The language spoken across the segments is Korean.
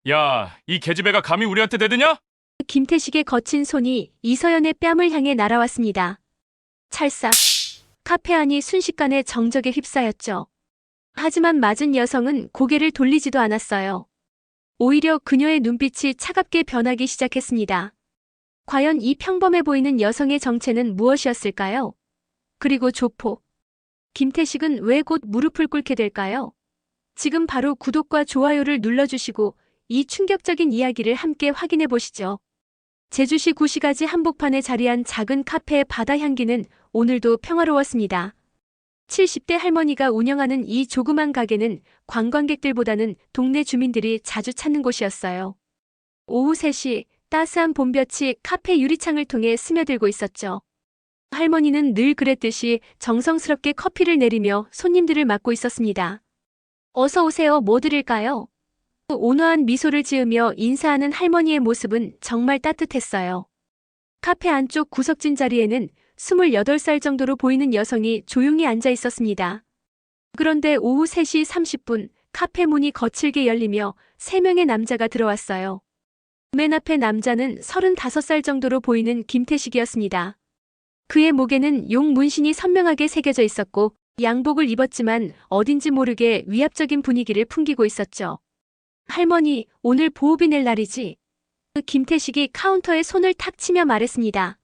야, 이 계집애가 감히 우리한테 대드냐? 김태식의 거친 손이 이서연의 뺨을 향해 날아왔습니다. 찰싹. 카페 안이 순식간에 정적에 휩싸였죠. 하지만 맞은 여성은 고개를 돌리지도 않았어요. 오히려 그녀의 눈빛이 차갑게 변하기 시작했습니다. 과연 이 평범해 보이는 여성의 정체는 무엇이었을까요? 그리고 조폭. 김태식은 왜 곧 무릎을 꿇게 될까요? 지금 바로 구독과 좋아요를 눌러주시고 이 충격적인 이야기를 함께 확인해 보시죠. 제주시 구시가지 한복판에 자리한 작은 카페의 바다 향기는 오늘도 평화로웠습니다. 70대 할머니가 운영하는 이 조그만 가게는 관광객들보다는 동네 주민들이 자주 찾는 곳이었어요. 오후 3시 따스한 봄볕이 카페 유리창을 통해 스며들고 있었죠. 할머니는 늘 그랬듯이 정성스럽게 커피를 내리며 손님들을 맞고 있었습니다. 어서 오세요. 뭐 드릴까요? 온화한 미소를 지으며 인사하는 할머니의 모습은 정말 따뜻했어요. 카페 안쪽 구석진 자리에는 28살 정도로 보이는 여성이 조용히 앉아 있었습니다. 그런데 오후 3시 30분 카페 문이 거칠게 열리며 3명의 남자가 들어왔어요. 맨 앞에 남자는 35살 정도로 보이는 김태식이었습니다. 그의 목에는 용 문신이 선명하게 새겨져 있었고 양복을 입었지만 어딘지 모르게 위압적인 분위기를 풍기고 있었죠. 할머니, 오늘 보호비 낼 날이지? 김태식이 카운터에 손을 탁 치며 말했습니다.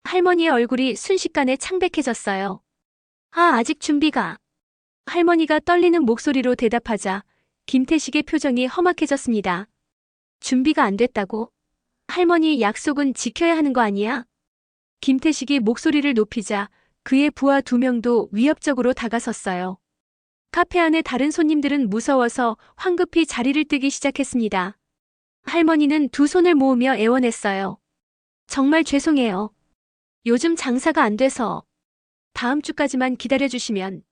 할머니의 얼굴이 순식간에 창백해졌어요. 아직 준비가. 할머니가 떨리는 목소리로 대답하자 김태식의 표정이 험악해졌습니다. 준비가 안 됐다고? 할머니 약속은 지켜야 하는 거 아니야? 김태식이 목소리를 높이자 그의 부하 2명도 위협적으로 다가섰어요. 카페 안의 다른 손님들은 무서워서 황급히 자리를 뜨기 시작했습니다. 할머니는 2손을 모으며 애원했어요. 정말 죄송해요. 요즘 장사가 안 돼서 다음 주까지만 기다려주시면.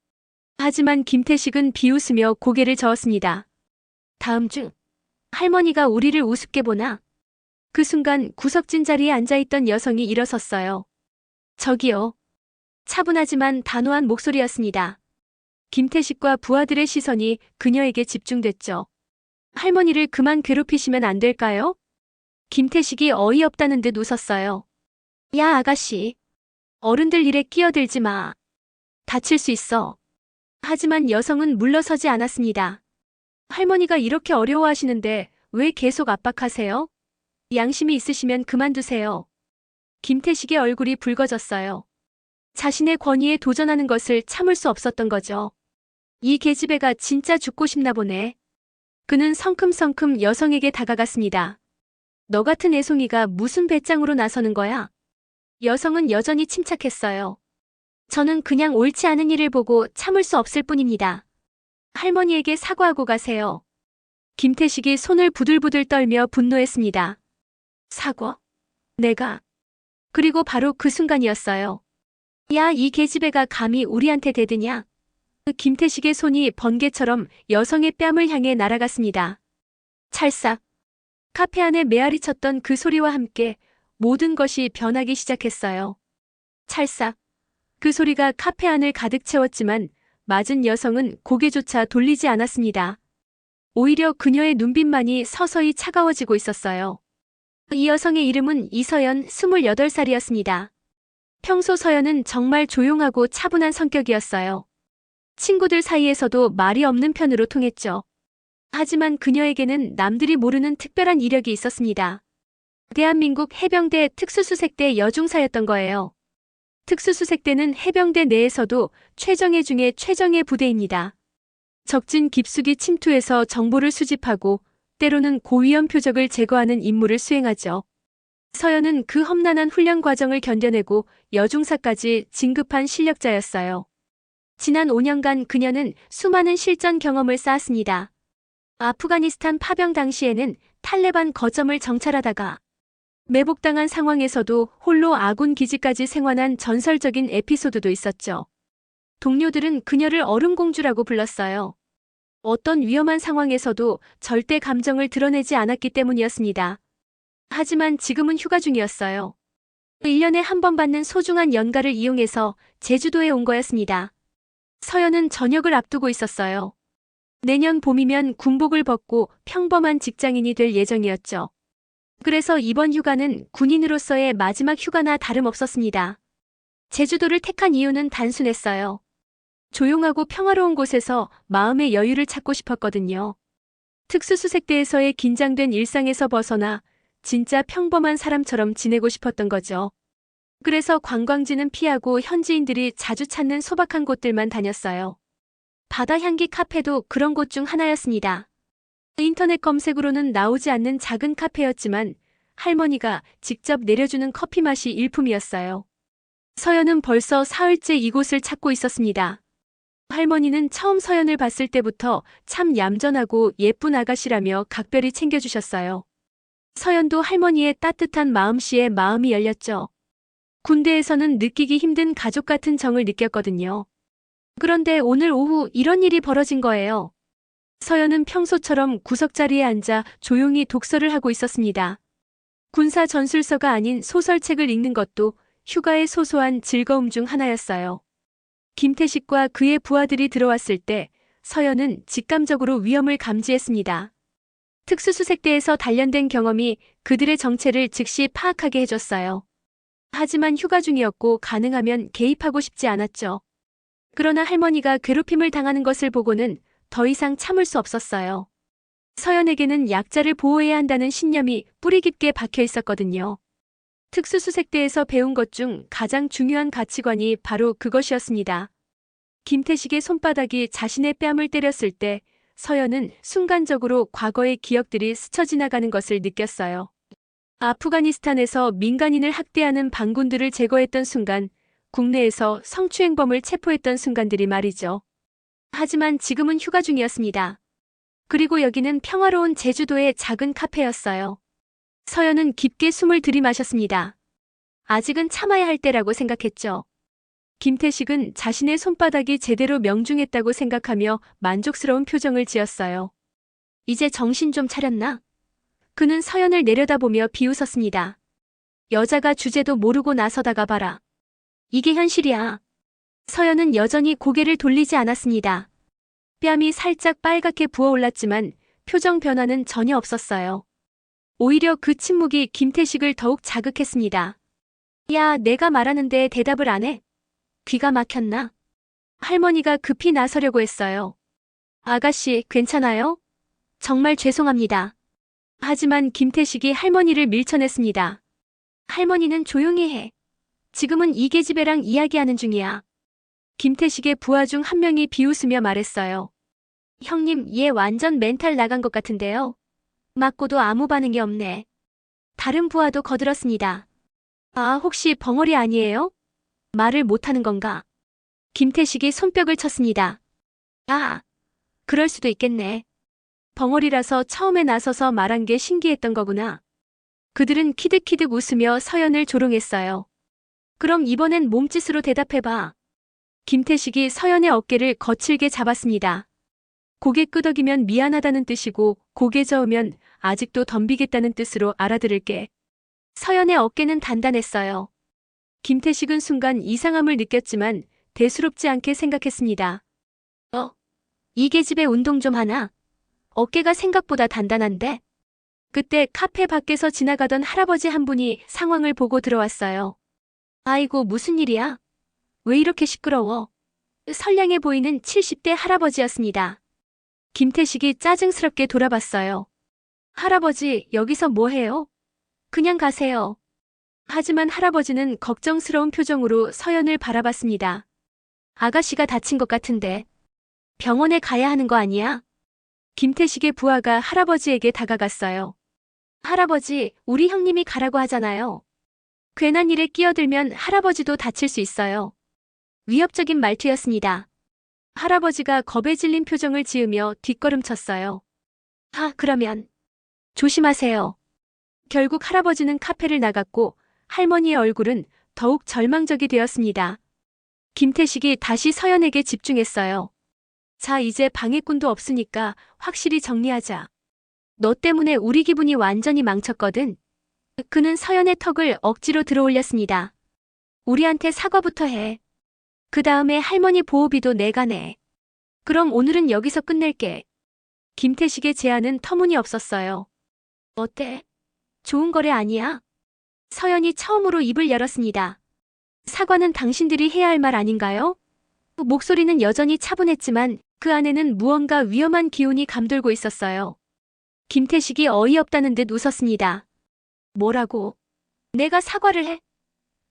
하지만 김태식은 비웃으며 고개를 저었습니다. 다음 주? 할머니가 우리를 우습게 보나? 그 순간 구석진 자리에 앉아있던 여성이 일어섰어요. 저기요. 차분하지만 단호한 목소리였습니다. 김태식과 부하들의 시선이 그녀에게 집중됐죠. 할머니를 그만 괴롭히시면 안 될까요? 김태식이 어이없다는 듯 웃었어요. 야, 아가씨. 어른들 일에 끼어들지 마. 다칠 수 있어. 하지만 여성은 물러서지 않았습니다. 할머니가 이렇게 어려워하시는데 왜 계속 압박하세요? 양심이 있으시면 그만두세요. 김태식의 얼굴이 붉어졌어요. 자신의 권위에 도전하는 것을 참을 수 없었던 거죠. 이 계집애가 진짜 죽고 싶나 보네. 그는 성큼성큼 여성에게 다가갔습니다. 너 같은 애송이가 무슨 배짱으로 나서는 거야? 여성은 여전히 침착했어요. 저는 그냥 옳지 않은 일을 보고 참을 수 없을 뿐입니다. 할머니에게 사과하고 가세요. 김태식이 손을 부들부들 떨며 분노했습니다. 사과? 내가? 그리고 바로 그 순간이었어요. 야, 이 계집애가 감히 우리한테 대드냐? 김태식의 손이 번개처럼 여성의 뺨을 향해 날아갔습니다. 찰싹. 카페 안에 메아리 쳤던 그 소리와 함께 모든 것이 변하기 시작했어요. 찰싹. 그 소리가 카페 안을 가득 채웠지만 맞은 여성은 고개조차 돌리지 않았습니다. 오히려 그녀의 눈빛만이 서서히 차가워지고 있었어요. 이 여성의 이름은 이서연 28살이었습니다. 평소 서연은 정말 조용하고 차분한 성격이었어요. 친구들 사이에서도 말이 없는 편으로 통했죠. 하지만 그녀에게는 남들이 모르는 특별한 이력이 있었습니다. 대한민국 해병대 특수수색대 여중사였던 거예요. 특수수색대는 해병대 내에서도 최정예 중에 최정예 부대입니다. 적진 깊숙이 침투해서 정보를 수집하고 때로는 고위험 표적을 제거하는 임무를 수행하죠. 서연은 그 험난한 훈련 과정을 견뎌내고 여중사까지 진급한 실력자였어요. 지난 5년간 그녀는 수많은 실전 경험을 쌓았습니다. 아프가니스탄 파병 당시에는 탈레반 거점을 정찰하다가 매복당한 상황에서도 홀로 아군 기지까지 생還한 전설적인 에피소드도 있었죠. 동료들은 그녀를 얼음공주라고 불렀어요. 어떤 위험한 상황에서도 절대 감정을 드러내지 않았기 때문이었습니다. 하지만 지금은 휴가 중이었어요. 1년에 한 번 받는 소중한 연가를 이용해서 제주도에 온 거였습니다. 서연은 전역을 앞두고 있었어요. 내년 봄이면 군복을 벗고 평범한 직장인이 될 예정이었죠. 그래서 이번 휴가는 군인으로서의 마지막 휴가나 다름없었습니다. 제주도를 택한 이유는 단순했어요. 조용하고 평화로운 곳에서 마음의 여유를 찾고 싶었거든요. 특수수색대에서의 긴장된 일상에서 벗어나 진짜 평범한 사람처럼 지내고 싶었던 거죠. 그래서 관광지는 피하고 현지인들이 자주 찾는 소박한 곳들만 다녔어요. 바다 향기 카페도 그런 곳 중 하나였습니다. 인터넷 검색으로는 나오지 않는 작은 카페였지만 할머니가 직접 내려주는 커피 맛이 일품이었어요. 서연은 벌써 사흘째 이곳을 찾고 있었습니다. 할머니는 처음 서연을 봤을 때부터 참 얌전하고 예쁜 아가씨라며 각별히 챙겨주셨어요. 서연도 할머니의 따뜻한 마음씨에 마음이 열렸죠. 군대에서는 느끼기 힘든 가족 같은 정을 느꼈거든요. 그런데 오늘 오후 이런 일이 벌어진 거예요. 서연은 평소처럼 구석자리에 앉아 조용히 독서를 하고 있었습니다. 군사 전술서가 아닌 소설책을 읽는 것도 휴가의 소소한 즐거움 중 하나였어요. 김태식과 그의 부하들이 들어왔을 때 서연은 직감적으로 위험을 감지했습니다. 특수수색대에서 단련된 경험이 그들의 정체를 즉시 파악하게 해줬어요. 하지만 휴가 중이었고 가능하면 개입하고 싶지 않았죠. 그러나 할머니가 괴롭힘을 당하는 것을 보고는 더 이상 참을 수 없었어요. 서연에게는 약자를 보호해야 한다는 신념이 뿌리 깊게 박혀 있었거든요. 특수수색대에서 배운 것 중 가장 중요한 가치관이 바로 그것이었습니다. 김태식의 손바닥이 자신의 뺨을 때렸을 때 서연은 순간적으로 과거의 기억들이 스쳐 지나가는 것을 느꼈어요. 아프가니스탄에서 민간인을 학대하는 반군들을 제거했던 순간, 국내에서 성추행범을 체포했던 순간들이 말이죠. 하지만 지금은 휴가 중이었습니다. 그리고 여기는 평화로운 제주도의 작은 카페였어요. 서연은 깊게 숨을 들이마셨습니다. 아직은 참아야 할 때라고 생각했죠. 김태식은 자신의 손바닥이 제대로 명중했다고 생각하며 만족스러운 표정을 지었어요. 이제 정신 좀 차렸나? 그는 서연을 내려다보며 비웃었습니다. 여자가 주제도 모르고 나서다가 봐라. 이게 현실이야. 서연은 여전히 고개를 돌리지 않았습니다. 뺨이 살짝 빨갛게 부어올랐지만 표정 변화는 전혀 없었어요. 오히려 그 침묵이 김태식을 더욱 자극했습니다. 야, 내가 말하는데 대답을 안 해? 귀가 막혔나? 할머니가 급히 나서려고 했어요. 아가씨, 괜찮아요? 정말 죄송합니다. 하지만 김태식이 할머니를 밀쳐냈습니다. 할머니는 조용히 해. 지금은 이 계집애랑 이야기하는 중이야. 김태식의 부하 중 한 명이 비웃으며 말했어요. 형님, 얘 완전 멘탈 나간 것 같은데요. 맞고도 아무 반응이 없네. 다른 부하도 거들었습니다. 아, 혹시 벙어리 아니에요? 말을 못하는 건가? 김태식이 손뼉을 쳤습니다. 아, 그럴 수도 있겠네. 벙어리라서 처음에 나서서 말한 게 신기했던 거구나. 그들은 키득키득 웃으며 서연을 조롱했어요. 그럼 이번엔 몸짓으로 대답해봐. 김태식이 서연의 어깨를 거칠게 잡았습니다. 고개 끄덕이면 미안하다는 뜻이고 고개 저으면 아직도 덤비겠다는 뜻으로 알아들을게. 서연의 어깨는 단단했어요. 김태식은 순간 이상함을 느꼈지만 대수롭지 않게 생각했습니다. 이 계집애 운동 좀 하나? 어깨가 생각보다 단단한데? 그때 카페 밖에서 지나가던 할아버지 한 분이 상황을 보고 들어왔어요. 아이고, 무슨 일이야? 왜 이렇게 시끄러워? 선량해 보이는 70대 할아버지였습니다. 김태식이 짜증스럽게 돌아봤어요. 할아버지, 여기서 뭐 해요? 그냥 가세요. 하지만 할아버지는 걱정스러운 표정으로 서연을 바라봤습니다. 아가씨가 다친 것 같은데. 병원에 가야 하는 거 아니야? 김태식의 부하가 할아버지에게 다가갔어요. 할아버지, 우리 형님이 가라고 하잖아요. 괜한 일에 끼어들면 할아버지도 다칠 수 있어요. 위협적인 말투였습니다. 할아버지가 겁에 질린 표정을 지으며 뒷걸음쳤어요. 그러면 조심하세요. 결국 할아버지는 카페를 나갔고 할머니의 얼굴은 더욱 절망적이 되었습니다. 김태식이 다시 서연에게 집중했어요. 자, 이제 방해꾼도 없으니까 확실히 정리하자. 너 때문에 우리 기분이 완전히 망쳤거든. 그는 서연의 턱을 억지로 들어올렸습니다. 우리한테 사과부터 해. 그 다음에 할머니 보호비도 내가 내. 그럼 오늘은 여기서 끝낼게. 김태식의 제안은 터무니없었어요. 어때? 좋은 거래 아니야? 서연이 처음으로 입을 열었습니다. 사과는 당신들이 해야 할 말 아닌가요? 목소리는 여전히 차분했지만 그 안에는 무언가 위험한 기운이 감돌고 있었어요. 김태식이 어이없다는 듯 웃었습니다. 뭐라고? 내가 사과를 해?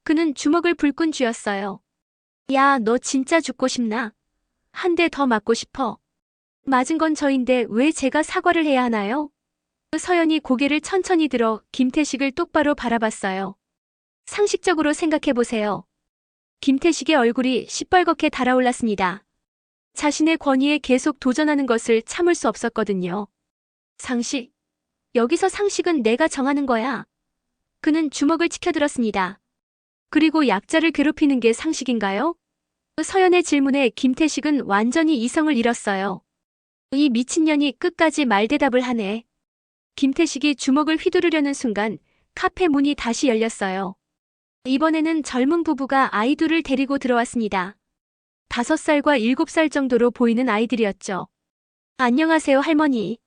그는 주먹을 불끈 쥐었어요. 야, 너 진짜 죽고 싶나? 한 대 더 맞고 싶어. 맞은 건 저인데 왜 제가 사과를 해야 하나요? 서연이 고개를 천천히 들어 김태식을 똑바로 바라봤어요. 상식적으로 생각해보세요. 김태식의 얼굴이 시뻘겋게 달아올랐습니다. 자신의 권위에 계속 도전하는 것을 참을 수 없었거든요. 상식? 여기서 상식은 내가 정하는 거야. 그는 주먹을 치켜들었습니다. 그리고 약자를 괴롭히는 게 상식인가요? 서연의 질문에 김태식은 완전히 이성을 잃었어요. 이 미친년이 끝까지 말대답을 하네. 김태식이 주먹을 휘두르려는 순간 카페 문이 다시 열렸어요. 이번에는 젊은 부부가 아이 둘을 데리고 들어왔습니다. 5살과 7살 정도로 보이는 아이들이었죠. 안녕하세요, 할머니.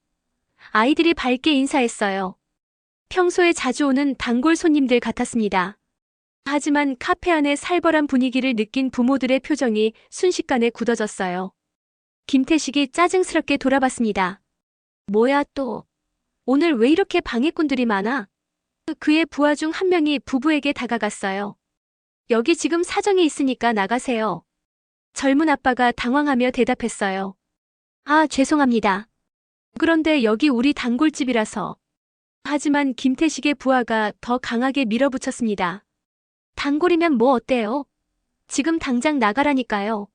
아이들이 밝게 인사했어요. 평소에 자주 오는 단골 손님들 같았습니다. 하지만 카페 안의 살벌한 분위기를 느낀 부모들의 표정이 순식간에 굳어졌어요. 김태식이 짜증스럽게 돌아봤습니다. 뭐야 또. 오늘 왜 이렇게 방해꾼들이 많아? 그의 부하 중 한 명이 부부에게 다가갔어요. 여기 지금 사정이 있으니까 나가세요. 젊은 아빠가 당황하며 대답했어요. 아, 죄송합니다. 그런데 여기 우리 단골집이라서. 하지만 김태식의 부하가 더 강하게 밀어붙였습니다. 단골이면 뭐 어때요? 지금 당장 나가라니까요.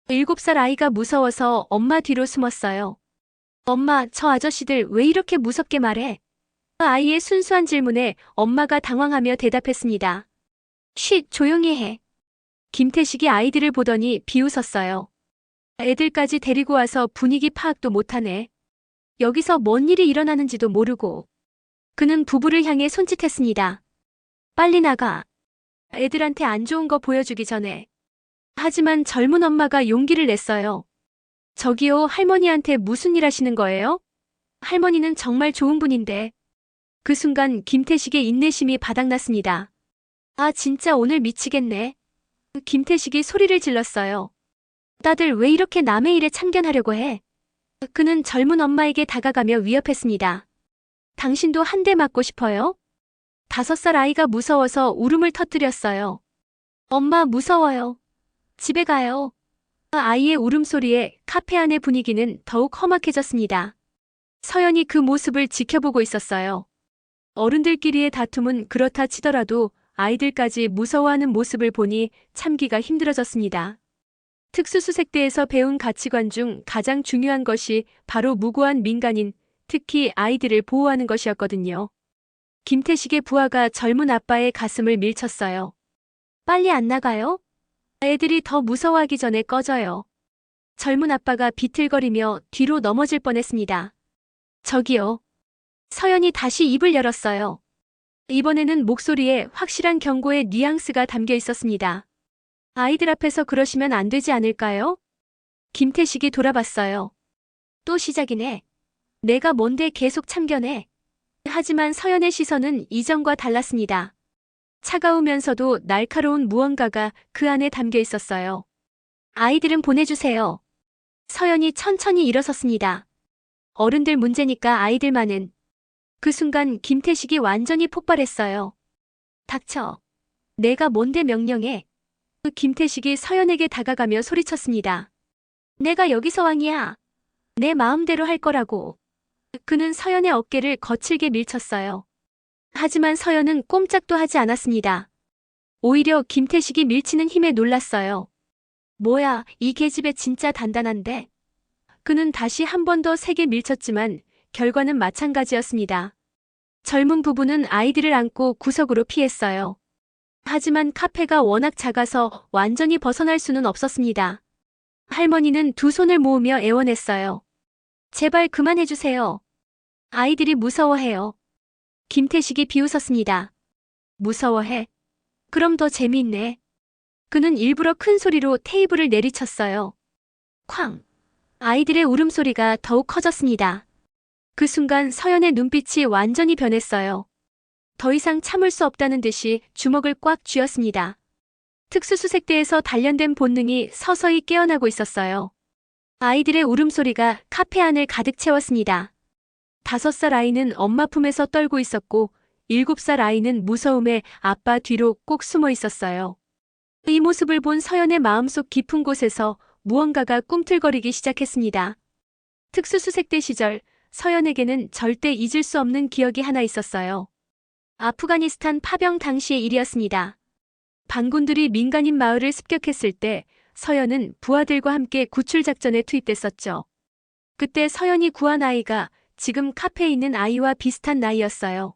7살 아이가 무서워서 엄마 뒤로 숨었어요. 엄마, 저 아저씨들 왜 이렇게 무섭게 말해? 아이의 순수한 질문에 엄마가 당황하며 대답했습니다. 쉿, 조용히 해. 김태식이 아이들을 보더니 비웃었어요. 애들까지 데리고 와서 분위기 파악도 못하네. 여기서 뭔 일이 일어나는지도 모르고. 그는 부부를 향해 손짓했습니다. 빨리 나가. 애들한테 안 좋은 거 보여주기 전에. 하지만 젊은 엄마가 용기를 냈어요. 저기요, 할머니한테 무슨 일 하시는 거예요? 할머니는 정말 좋은 분인데. 그 순간 김태식의 인내심이 바닥났습니다. 아, 진짜 오늘 미치겠네. 김태식이 소리를 질렀어요. 다들 왜 이렇게 남의 일에 참견하려고 해? 그는 젊은 엄마에게 다가가며 위협했습니다. 당신도 한 대 맞고 싶어요? 5살 아이가 무서워서 울음을 터뜨렸어요. 엄마, 무서워요. 집에 가요. 아이의 울음소리에 카페 안의 분위기는 더욱 험악해졌습니다. 서연이 그 모습을 지켜보고 있었어요. 어른들끼리의 다툼은 그렇다 치더라도 아이들까지 무서워하는 모습을 보니 참기가 힘들어졌습니다. 특수수색대에서 배운 가치관 중 가장 중요한 것이 바로 무고한 민간인, 특히 아이들을 보호하는 것이었거든요. 김태식의 부하가 젊은 아빠의 가슴을 밀쳤어요. 빨리 안 나가요? 애들이 더 무서워하기 전에 꺼져요. 젊은 아빠가 비틀거리며 뒤로 넘어질 뻔했습니다. 저기요. 서연이 다시 입을 열었어요. 이번에는 목소리에 확실한 경고의 뉘앙스가 담겨 있었습니다. 아이들 앞에서 그러시면 안 되지 않을까요? 김태식이 돌아봤어요. 또 시작이네. 내가 뭔데 계속 참견해. 하지만 서연의 시선은 이전과 달랐습니다. 차가우면서도 날카로운 무언가가 그 안에 담겨 있었어요. 아이들은 보내주세요. 서연이 천천히 일어섰습니다. 어른들 문제니까 아이들만은. 그 순간 김태식이 완전히 폭발했어요. 닥쳐. 내가 뭔데 명령해. 김태식이 서연에게 다가가며 소리쳤습니다. 내가 여기서 왕이야. 내 마음대로 할 거라고. 그는 서연의 어깨를 거칠게 밀쳤어요. 하지만 서연은 꼼짝도 하지 않았습니다. 오히려 김태식이 밀치는 힘에 놀랐어요. 뭐야, 이 계집애 진짜 단단한데. 그는 다시 한 번 더 세게 밀쳤지만 결과는 마찬가지였습니다. 젊은 부부는 아이들을 안고 구석으로 피했어요. 하지만 카페가 워낙 작아서 완전히 벗어날 수는 없었습니다. 할머니는 두 손을 모으며 애원했어요. 제발 그만해주세요. 아이들이 무서워해요. 김태식이 비웃었습니다. 무서워해? 그럼 더 재미있네. 그는 일부러 큰 소리로 테이블을 내리쳤어요. 쾅! 아이들의 울음소리가 더욱 커졌습니다. 그 순간 서연의 눈빛이 완전히 변했어요. 더 이상 참을 수 없다는 듯이 주먹을 꽉 쥐었습니다. 특수수색대에서 단련된 본능이 서서히 깨어나고 있었어요. 아이들의 울음소리가 카페 안을 가득 채웠습니다. 5살 아이는 엄마 품에서 떨고 있었고 7살 아이는 무서움에 아빠 뒤로 꼭 숨어 있었어요. 이 모습을 본 서연의 마음속 깊은 곳에서 무언가가 꿈틀거리기 시작했습니다. 특수수색대 시절 서연에게는 절대 잊을 수 없는 기억이 하나 있었어요. 아프가니스탄 파병 당시의 일이었습니다. 반군들이 민간인 마을을 습격했을 때 서연은 부하들과 함께 구출작전에 투입됐었죠. 그때 서연이 구한 아이가 지금 카페에 있는 아이와 비슷한 나이였어요.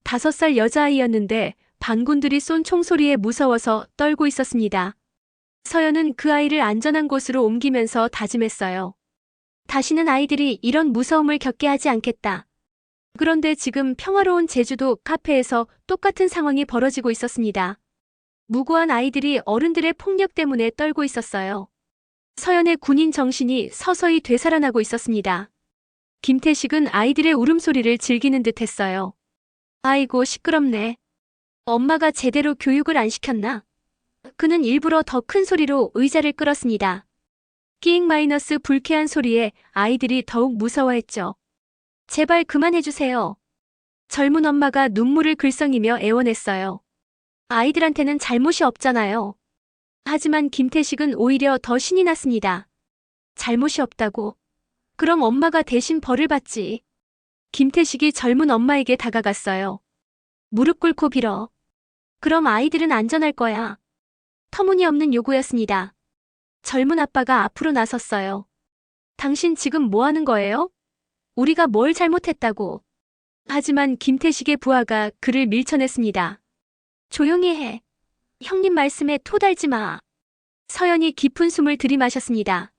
5살 여자아이였는데 반군들이 쏜 총소리에 무서워서 떨고 있었습니다. 서연은 그 아이를 안전한 곳으로 옮기면서 다짐했어요. 다시는 아이들이 이런 무서움을 겪게 하지 않겠다. 그런데 지금 평화로운 제주도 카페에서 똑같은 상황이 벌어지고 있었습니다. 무고한 아이들이 어른들의 폭력 때문에 떨고 있었어요. 서연의 군인 정신이 서서히 되살아나고 있었습니다. 김태식은 아이들의 울음소리를 즐기는 듯 했어요. 아이고 시끄럽네. 엄마가 제대로 교육을 안 시켰나? 그는 일부러 더 큰 소리로 의자를 끌었습니다. 끼잉 마이너스 불쾌한 소리에 아이들이 더욱 무서워했죠. 제발 그만해주세요. 젊은 엄마가 눈물을 글썽이며 애원했어요. 아이들한테는 잘못이 없잖아요. 하지만 김태식은 오히려 더 신이 났습니다. 잘못이 없다고? 그럼 엄마가 대신 벌을 받지. 김태식이 젊은 엄마에게 다가갔어요. 무릎 꿇고 빌어. 그럼 아이들은 안전할 거야. 터무니없는 요구였습니다. 젊은 아빠가 앞으로 나섰어요. 당신 지금 뭐 하는 거예요? 우리가 뭘 잘못했다고. 하지만 김태식의 부하가 그를 밀쳐냈습니다. 조용히 해. 형님 말씀에 토달지 마. 서연이 깊은 숨을 들이마셨습니다.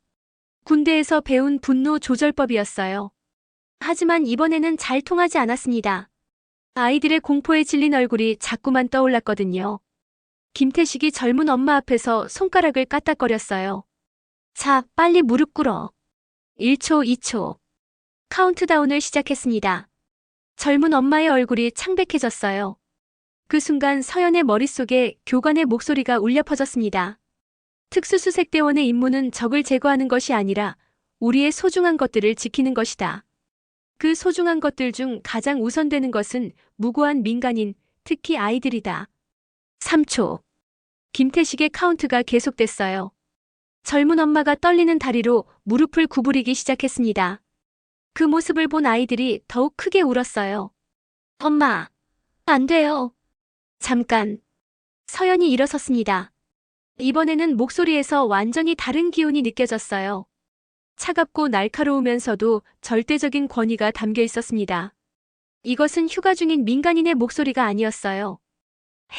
군대에서 배운 분노 조절법이었어요. 하지만 이번에는 잘 통하지 않았습니다. 아이들의 공포에 질린 얼굴이 자꾸만 떠올랐거든요. 김태식이 젊은 엄마 앞에서 손가락을 까딱거렸어요. 자, 빨리 무릎 꿇어. 1초, 2초. 카운트다운을 시작했습니다. 젊은 엄마의 얼굴이 창백해졌어요. 그 순간 서연의 머릿속에 교관의 목소리가 울려 퍼졌습니다. 특수수색대원의 임무는 적을 제거하는 것이 아니라 우리의 소중한 것들을 지키는 것이다. 그 소중한 것들 중 가장 우선되는 것은 무고한 민간인, 특히 아이들이다. 3초. 김태식의 카운트가 계속됐어요. 젊은 엄마가 떨리는 다리로 무릎을 구부리기 시작했습니다. 그 모습을 본 아이들이 더욱 크게 울었어요. 엄마, 안 돼요. 잠깐. 서연이 일어섰습니다. 이번에는 목소리에서 완전히 다른 기운이 느껴졌어요. 차갑고 날카로우면서도 절대적인 권위가 담겨 있었습니다. 이것은 휴가 중인 민간인의 목소리가 아니었어요.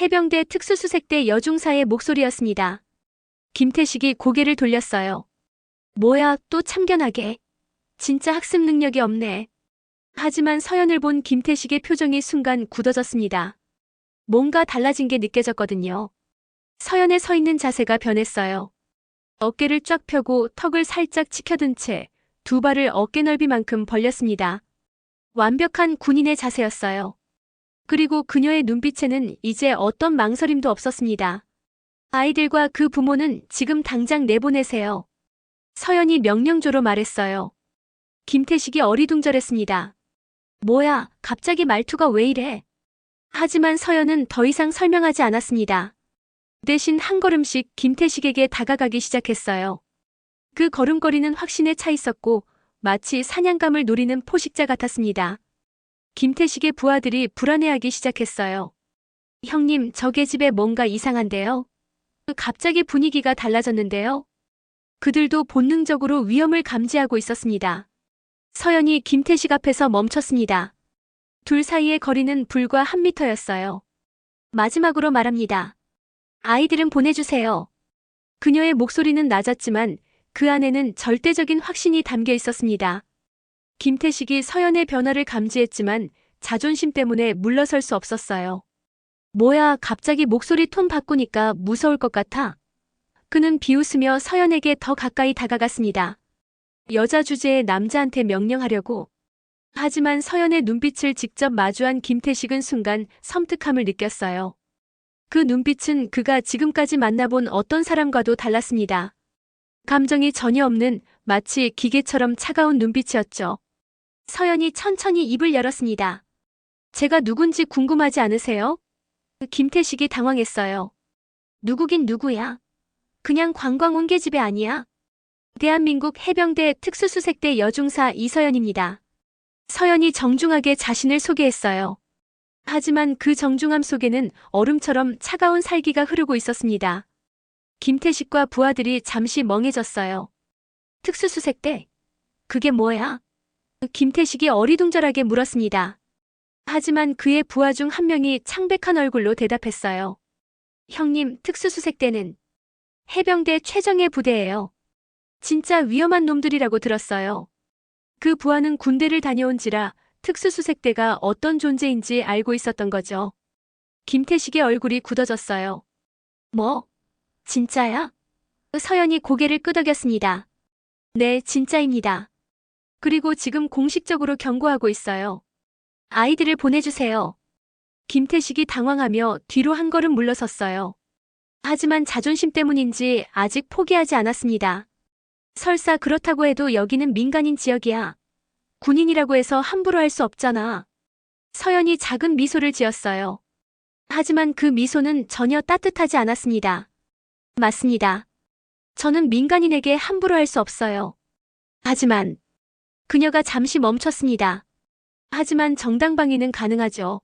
해병대 특수수색대 여중사의 목소리였습니다. 김태식이 고개를 돌렸어요. 뭐야, 또 참견하게. 진짜 학습 능력이 없네. 하지만 서연을 본 김태식의 표정이 순간 굳어졌습니다. 뭔가 달라진 게 느껴졌거든요. 서연에 서 있는 자세가 변했어요. 어깨를 쫙 펴고 턱을 살짝 치켜든 채 두 발을 어깨 넓이만큼 벌렸습니다. 완벽한 군인의 자세였어요. 그리고 그녀의 눈빛에는 이제 어떤 망설임도 없었습니다. 아이들과 그 부모는 지금 당장 내보내세요. 서연이 명령조로 말했어요. 김태식이 어리둥절했습니다. 뭐야, 갑자기 말투가 왜 이래? 하지만 서연은 더 이상 설명하지 않았습니다. 대신 한 걸음씩 김태식에게 다가가기 시작했어요. 그 걸음걸이는 확신에 차 있었고 마치 사냥감을 노리는 포식자 같았습니다. 김태식의 부하들이 불안해하기 시작했어요. 형님, 저 계집애 뭔가 이상한데요? 갑자기 분위기가 달라졌는데요? 그들도 본능적으로 위험을 감지하고 있었습니다. 서연이 김태식 앞에서 멈췄습니다. 둘 사이의 거리는 불과 1미터였어요. 마지막으로 말합니다. 아이들은 보내주세요. 그녀의 목소리는 낮았지만 그 안에는 절대적인 확신이 담겨 있었습니다. 김태식이 서연의 변화를 감지했지만 자존심 때문에 물러설 수 없었어요. 뭐야, 갑자기 목소리 톤 바꾸니까 무서울 것 같아. 그는 비웃으며 서연에게 더 가까이 다가갔습니다. 여자 주제에 남자한테 명령하려고. 하지만 서연의 눈빛을 직접 마주한 김태식은 순간 섬뜩함을 느꼈어요. 그 눈빛은 그가 지금까지 만나본 어떤 사람과도 달랐습니다. 감정이 전혀 없는 마치 기계처럼 차가운 눈빛이었죠. 서연이 천천히 입을 열었습니다. 제가 누군지 궁금하지 않으세요? 김태식이 당황했어요. 누구긴 누구야? 그냥 관광 온 계집애 아니야? 대한민국 해병대 특수수색대 여중사 이서연입니다. 서연이 정중하게 자신을 소개했어요. 하지만 그 정중함 속에는 얼음처럼 차가운 살기가 흐르고 있었습니다. 김태식과 부하들이 잠시 멍해졌어요. 특수수색대? 그게 뭐야? 김태식이 어리둥절하게 물었습니다. 하지만 그의 부하 중 한 명이 창백한 얼굴로 대답했어요. 형님, 특수수색대는 해병대 최정예 부대예요. 진짜 위험한 놈들이라고 들었어요. 그 부하는 군대를 다녀온지라 특수수색대가 어떤 존재인지 알고 있었던 거죠. 김태식의 얼굴이 굳어졌어요. 뭐? 진짜야? 서연이 고개를 끄덕였습니다. 네, 진짜입니다. 그리고 지금 공식적으로 경고하고 있어요. 아이들을 보내주세요. 김태식이 당황하며 뒤로 한 걸음 물러섰어요. 하지만 자존심 때문인지 아직 포기하지 않았습니다. 설사 그렇다고 해도 여기는 민간인 지역이야. 군인이라고 해서 함부로 할 수 없잖아. 서연이 작은 미소를 지었어요. 하지만 그 미소는 전혀 따뜻하지 않았습니다. 맞습니다. 저는 민간인에게 함부로 할 수 없어요. 하지만 그녀가 잠시 멈췄습니다. 하지만 정당방위는 가능하죠.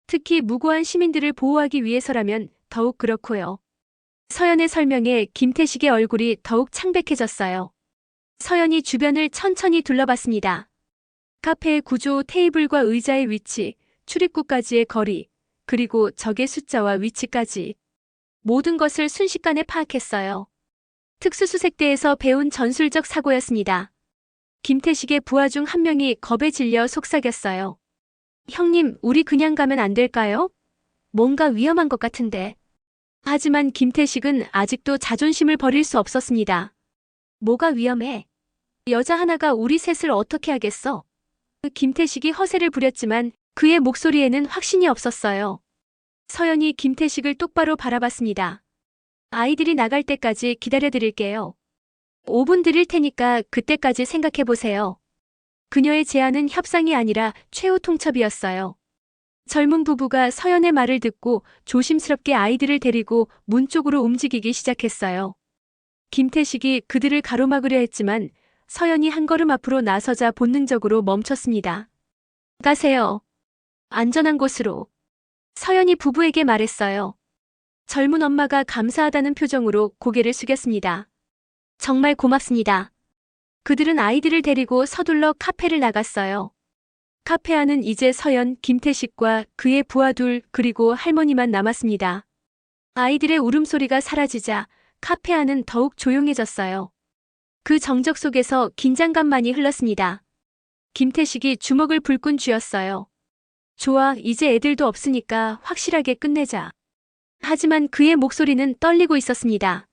특히 무고한 시민들을 보호하기 위해서라면 더욱 그렇고요. 서연의 설명에 김태식의 얼굴이 더욱 창백해졌어요. 서연이 주변을 천천히 둘러봤습니다. 카페의 구조, 테이블과 의자의 위치, 출입구까지의 거리, 그리고 적의 숫자와 위치까지 모든 것을 순식간에 파악했어요. 특수수색대에서 배운 전술적 사고였습니다. 김태식의 부하 중 한 명이 겁에 질려 속삭였어요. 형님, 우리 그냥 가면 안 될까요? 뭔가 위험한 것 같은데. 하지만 김태식은 아직도 자존심을 버릴 수 없었습니다. 뭐가 위험해? 여자 하나가 우리 셋을 어떻게 하겠어? 김태식이 허세를 부렸지만 그의 목소리에는 확신이 없었어요. 서연이 김태식을 똑바로 바라봤습니다. 아이들이 나갈 때까지 기다려드릴게요. 5분 드릴 테니까 그때까지 생각해보세요. 그녀의 제안은 협상이 아니라 최후 통첩이었어요. 젊은 부부가 서연의 말을 듣고 조심스럽게 아이들을 데리고 문 쪽으로 움직이기 시작했어요. 김태식이 그들을 가로막으려 했지만 서연이 한 걸음 앞으로 나서자 본능적으로 멈췄습니다. 가세요. 안전한 곳으로. 서연이 부부에게 말했어요. 젊은 엄마가 감사하다는 표정으로 고개를 숙였습니다. 정말 고맙습니다. 그들은 아이들을 데리고 서둘러 카페를 나갔어요. 카페 안은 이제 서연, 김태식과 그의 부하 둘 그리고 할머니만 남았습니다. 아이들의 울음소리가 사라지자 카페 안은 더욱 조용해졌어요. 그 정적 속에서 긴장감만이 흘렀습니다. 김태식이 주먹을 불끈 쥐었어요. 좋아, 이제 애들도 없으니까 확실하게 끝내자. 하지만 그의 목소리는 떨리고 있었습니다.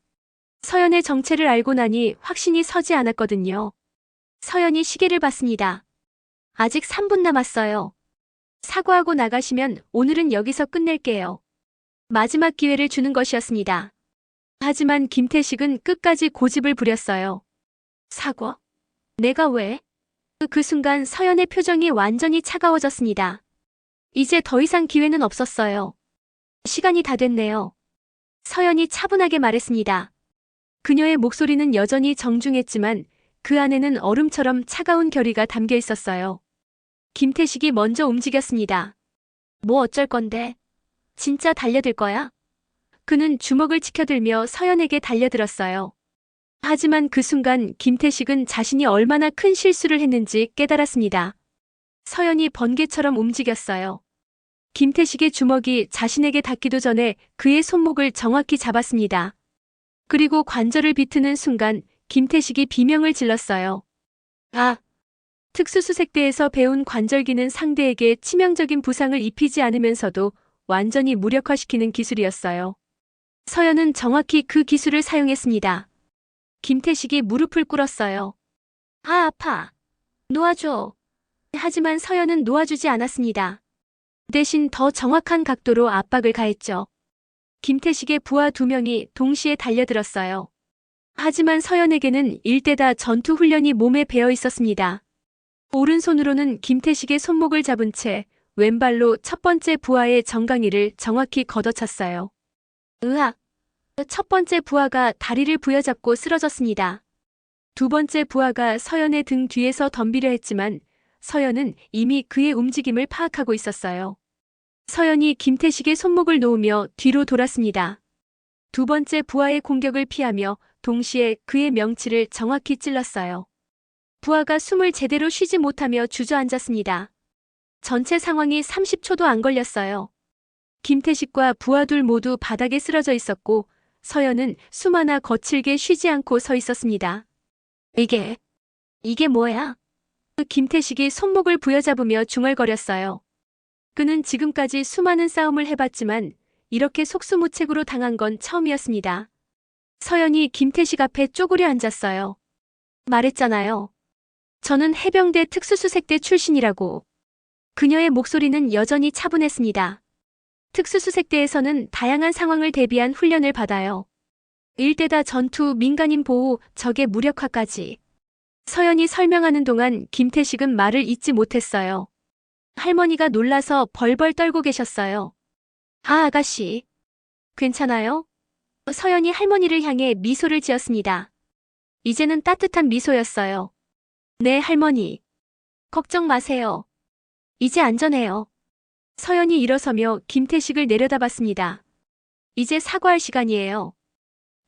서연의 정체를 알고 나니 확신이 서지 않았거든요. 서연이 시계를 봤습니다. 아직 3분 남았어요. 사과하고 나가시면 오늘은 여기서 끝낼게요. 마지막 기회를 주는 것이었습니다. 하지만 김태식은 끝까지 고집을 부렸어요. 사과? 내가 왜? 그 순간 서연의 표정이 완전히 차가워졌습니다. 이제 더 이상 기회는 없었어요. 시간이 다 됐네요. 서연이 차분하게 말했습니다. 그녀의 목소리는 여전히 정중했지만 그 안에는 얼음처럼 차가운 결의가 담겨 있었어요. 김태식이 먼저 움직였습니다. 뭐 어쩔 건데? 진짜 달려들 거야? 그는 주먹을 치켜들며 서연에게 달려들었어요. 하지만 그 순간 김태식은 자신이 얼마나 큰 실수를 했는지 깨달았습니다. 서연이 번개처럼 움직였어요. 김태식의 주먹이 자신에게 닿기도 전에 그의 손목을 정확히 잡았습니다. 그리고 관절을 비트는 순간 김태식이 비명을 질렀어요. 아! 특수수색대에서 배운 관절기는 상대에게 치명적인 부상을 입히지 않으면서도 완전히 무력화시키는 기술이었어요. 서연은 정확히 그 기술을 사용했습니다. 김태식이 무릎을 꿇었어요. 아, 아파. 놓아줘. 하지만 서연은 놓아주지 않았습니다. 대신 더 정확한 각도로 압박을 가했죠. 김태식의 부하 2명이 동시에 달려들었어요. 하지만 서연에게는 일대다 전투 훈련이 몸에 배어 있었습니다. 오른손으로는 김태식의 손목을 잡은 채 왼발로 첫 번째 부하의 정강이를 정확히 걷어찼어요. 으악! 첫 번째 부하가 다리를 부여잡고 쓰러졌습니다. 두 번째 부하가 서연의 등 뒤에서 덤비려 했지만 서연은 이미 그의 움직임을 파악하고 있었어요. 서연이 김태식의 손목을 놓으며 뒤로 돌았습니다. 두 번째 부하의 공격을 피하며 동시에 그의 명치를 정확히 찔렀어요. 부하가 숨을 제대로 쉬지 못하며 주저앉았습니다. 전체 상황이 30초도 안 걸렸어요. 김태식과 부하 둘 모두 바닥에 쓰러져 있었고 서연은 숨 하나 거칠게 쉬지 않고 서 있었습니다. 이게 뭐야? 김태식이 손목을 부여잡으며 중얼거렸어요. 그는 지금까지 수많은 싸움을 해봤지만 이렇게 속수무책으로 당한 건 처음이었습니다. 서연이 김태식 앞에 쪼그려 앉았어요. 말했잖아요. 저는 해병대 특수수색대 출신이라고. 그녀의 목소리는 여전히 차분했습니다. 특수수색대에서는 다양한 상황을 대비한 훈련을 받아요. 일대다 전투, 민간인 보호, 적의 무력화까지. 서연이 설명하는 동안 김태식은 말을 잇지 못했어요. 할머니가 놀라서 벌벌 떨고 계셨어요. 아, 아가씨. 괜찮아요? 서연이 할머니를 향해 미소를 지었습니다. 이제는 따뜻한 미소였어요. 네, 할머니. 걱정 마세요. 이제 안전해요. 서연이 일어서며 김태식을 내려다봤습니다. 이제 사과할 시간이에요.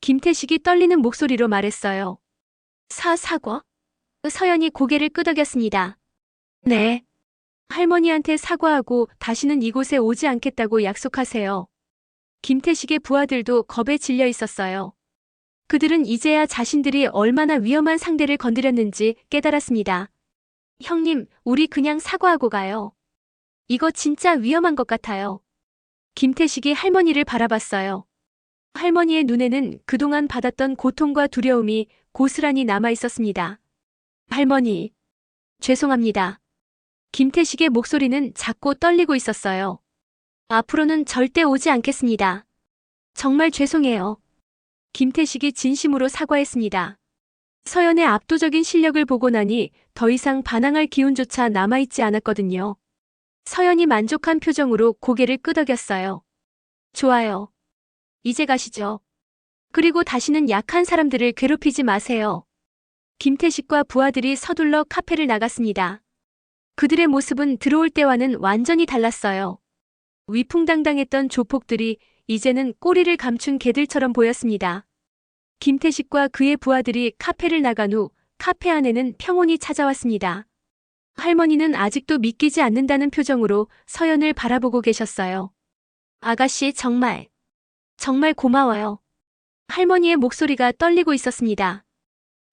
김태식이 떨리는 목소리로 말했어요. 사과? 서연이 고개를 끄덕였습니다. 네. 할머니한테 사과하고 다시는 이곳에 오지 않겠다고 약속하세요. 김태식의 부하들도 겁에 질려 있었어요. 그들은 이제야 자신들이 얼마나 위험한 상대를 건드렸는지 깨달았습니다. 형님, 우리 그냥 사과하고 가요. 이거 진짜 위험한 것 같아요. 김태식이 할머니를 바라봤어요. 할머니의 눈에는 그동안 받았던 고통과 두려움이 고스란히 남아 있었습니다. 할머니, 죄송합니다. 김태식의 목소리는 작고 떨리고 있었어요. 앞으로는 절대 오지 않겠습니다. 정말 죄송해요. 김태식이 진심으로 사과했습니다. 서연의 압도적인 실력을 보고 나니 더 이상 반항할 기운조차 남아있지 않았거든요. 서연이 만족한 표정으로 고개를 끄덕였어요. 좋아요. 이제 가시죠. 그리고 다시는 약한 사람들을 괴롭히지 마세요. 김태식과 부하들이 서둘러 카페를 나갔습니다. 그들의 모습은 들어올 때와는 완전히 달랐어요. 위풍당당했던 조폭들이 이제는 꼬리를 감춘 개들처럼 보였습니다. 김태식과 그의 부하들이 카페를 나간 후 카페 안에는 평온이 찾아왔습니다. 할머니는 아직도 믿기지 않는다는 표정으로 서연을 바라보고 계셨어요. 아가씨, 정말 고마워요. 할머니의 목소리가 떨리고 있었습니다.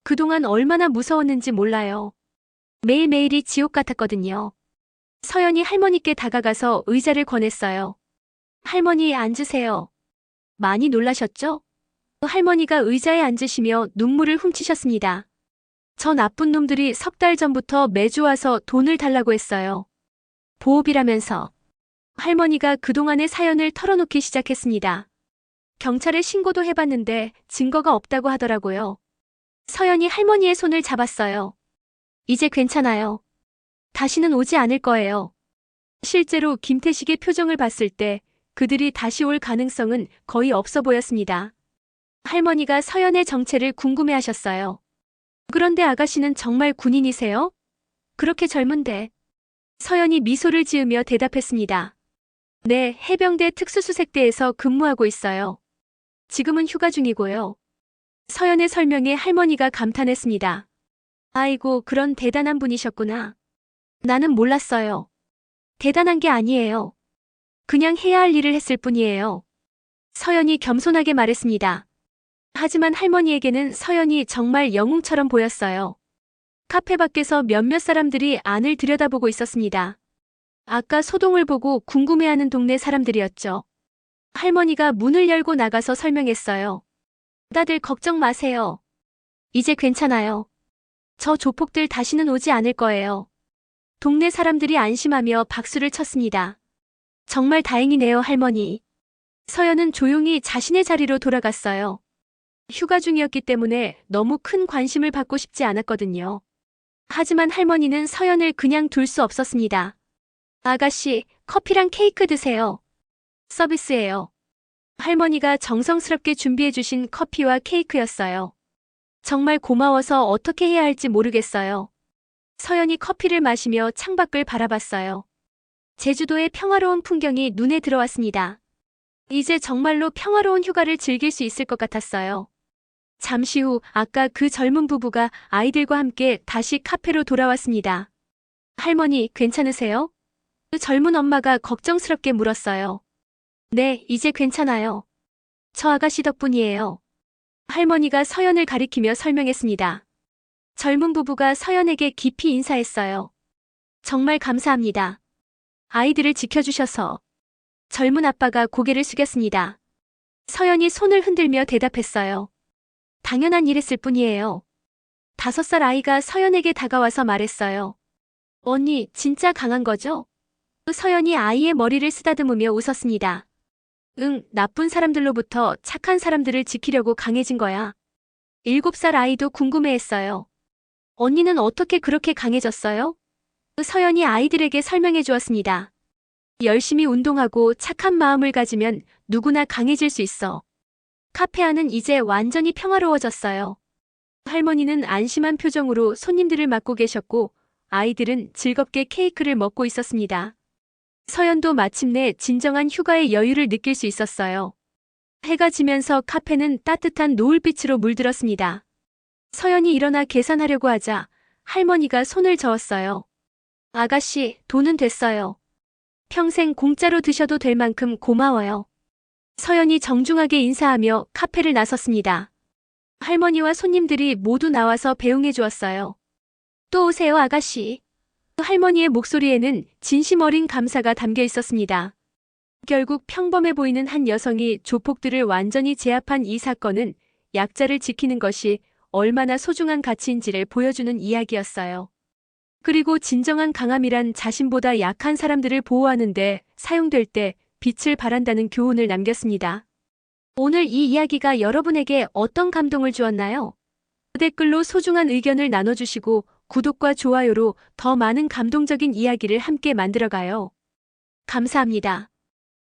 그동안 얼마나 무서웠는지 몰라요. 매일매일이 지옥 같았거든요. 서연이 할머니께 다가가서 의자를 권했어요. 할머니, 앉으세요. 많이 놀라셨죠? 할머니가 의자에 앉으시며 눈물을 훔치셨습니다. 저 나쁜 놈들이 3달 전부터 매주 와서 돈을 달라고 했어요. 보호비라면서. 할머니가 그동안의 사연을 털어놓기 시작했습니다. 경찰에 신고도 해봤는데 증거가 없다고 하더라고요. 서연이 할머니의 손을 잡았어요. 이제 괜찮아요. 다시는 오지 않을 거예요. 실제로 김태식의 표정을 봤을 때 그들이 다시 올 가능성은 거의 없어 보였습니다. 할머니가 서연의 정체를 궁금해하셨어요. 그런데 아가씨는 정말 군인이세요? 그렇게 젊은데. 서연이 미소를 지으며 대답했습니다. 네, 해병대 특수수색대에서 근무하고 있어요. 지금은 휴가 중이고요. 서연의 설명에 할머니가 감탄했습니다. 아이고, 그런 대단한 분이셨구나. 나는 몰랐어요. 대단한 게 아니에요. 그냥 해야 할 일을 했을 뿐이에요. 서연이 겸손하게 말했습니다. 하지만 할머니에게는 서연이 정말 영웅처럼 보였어요. 카페 밖에서 몇몇 사람들이 안을 들여다보고 있었습니다. 아까 소동을 보고 궁금해하는 동네 사람들이었죠. 할머니가 문을 열고 나가서 설명했어요. 다들 걱정 마세요. 이제 괜찮아요. 저 조폭들 다시는 오지 않을 거예요. 동네 사람들이 안심하며 박수를 쳤습니다. 정말 다행이네요, 할머니. 서연은 조용히 자신의 자리로 돌아갔어요. 휴가 중이었기 때문에 너무 큰 관심을 받고 싶지 않았거든요. 하지만 할머니는 서연을 그냥 둘 수 없었습니다. 아가씨, 커피랑 케이크 드세요. 서비스예요. 할머니가 정성스럽게 준비해 주신 커피와 케이크였어요. 정말 고마워서 어떻게 해야 할지 모르겠어요. 서연이 커피를 마시며 창밖을 바라봤어요. 제주도의 평화로운 풍경이 눈에 들어왔습니다. 이제 정말로 평화로운 휴가를 즐길 수 있을 것 같았어요. 잠시 후 아까 그 젊은 부부가 아이들과 함께 다시 카페로 돌아왔습니다. 할머니, 괜찮으세요? 그 젊은 엄마가 걱정스럽게 물었어요. 네, 이제 괜찮아요. 저 아가씨 덕분이에요. 할머니가 서연을 가리키며 설명했습니다. 젊은 부부가 서연에게 깊이 인사했어요. 정말 감사합니다. 아이들을 지켜주셔서. 젊은 아빠가 고개를 숙였습니다. 서연이 손을 흔들며 대답했어요. 당연한 일했을 뿐이에요. 5살 아이가 서연에게 다가와서 말했어요. 언니, 진짜 강한 거죠? 서연이 아이의 머리를 쓰다듬으며 웃었습니다. 응, 나쁜 사람들로부터 착한 사람들을 지키려고 강해진 거야. 7살 아이도 궁금해했어요. 언니는 어떻게 그렇게 강해졌어요? 서연이 아이들에게 설명해 주었습니다. 열심히 운동하고 착한 마음을 가지면 누구나 강해질 수 있어. 카페 안은 이제 완전히 평화로워졌어요. 할머니는 안심한 표정으로 손님들을 맞고 계셨고 아이들은 즐겁게 케이크를 먹고 있었습니다. 서연도 마침내 진정한 휴가의 여유를 느낄 수 있었어요. 해가 지면서 카페는 따뜻한 노을빛으로 물들었습니다. 서연이 일어나 계산하려고 하자 할머니가 손을 저었어요. 아가씨, 돈은 됐어요. 평생 공짜로 드셔도 될 만큼 고마워요. 서연이 정중하게 인사하며 카페를 나섰습니다. 할머니와 손님들이 모두 나와서 배웅해 주었어요. 또 오세요, 아가씨. 할머니의 목소리에는 진심 어린 감사가 담겨 있었습니다. 결국 평범해 보이는 한 여성이 조폭들을 완전히 제압한 이 사건은 약자를 지키는 것이 얼마나 소중한 가치인지를 보여주는 이야기였어요. 그리고 진정한 강함이란 자신보다 약한 사람들을 보호하는 데 사용될 때 빛을 발한다는 교훈을 남겼습니다. 오늘 이 이야기가 여러분에게 어떤 감동을 주었나요? 댓글로 소중한 의견을 나눠주시고 구독과 좋아요로 더 많은 감동적인 이야기를 함께 만들어가요. 감사합니다.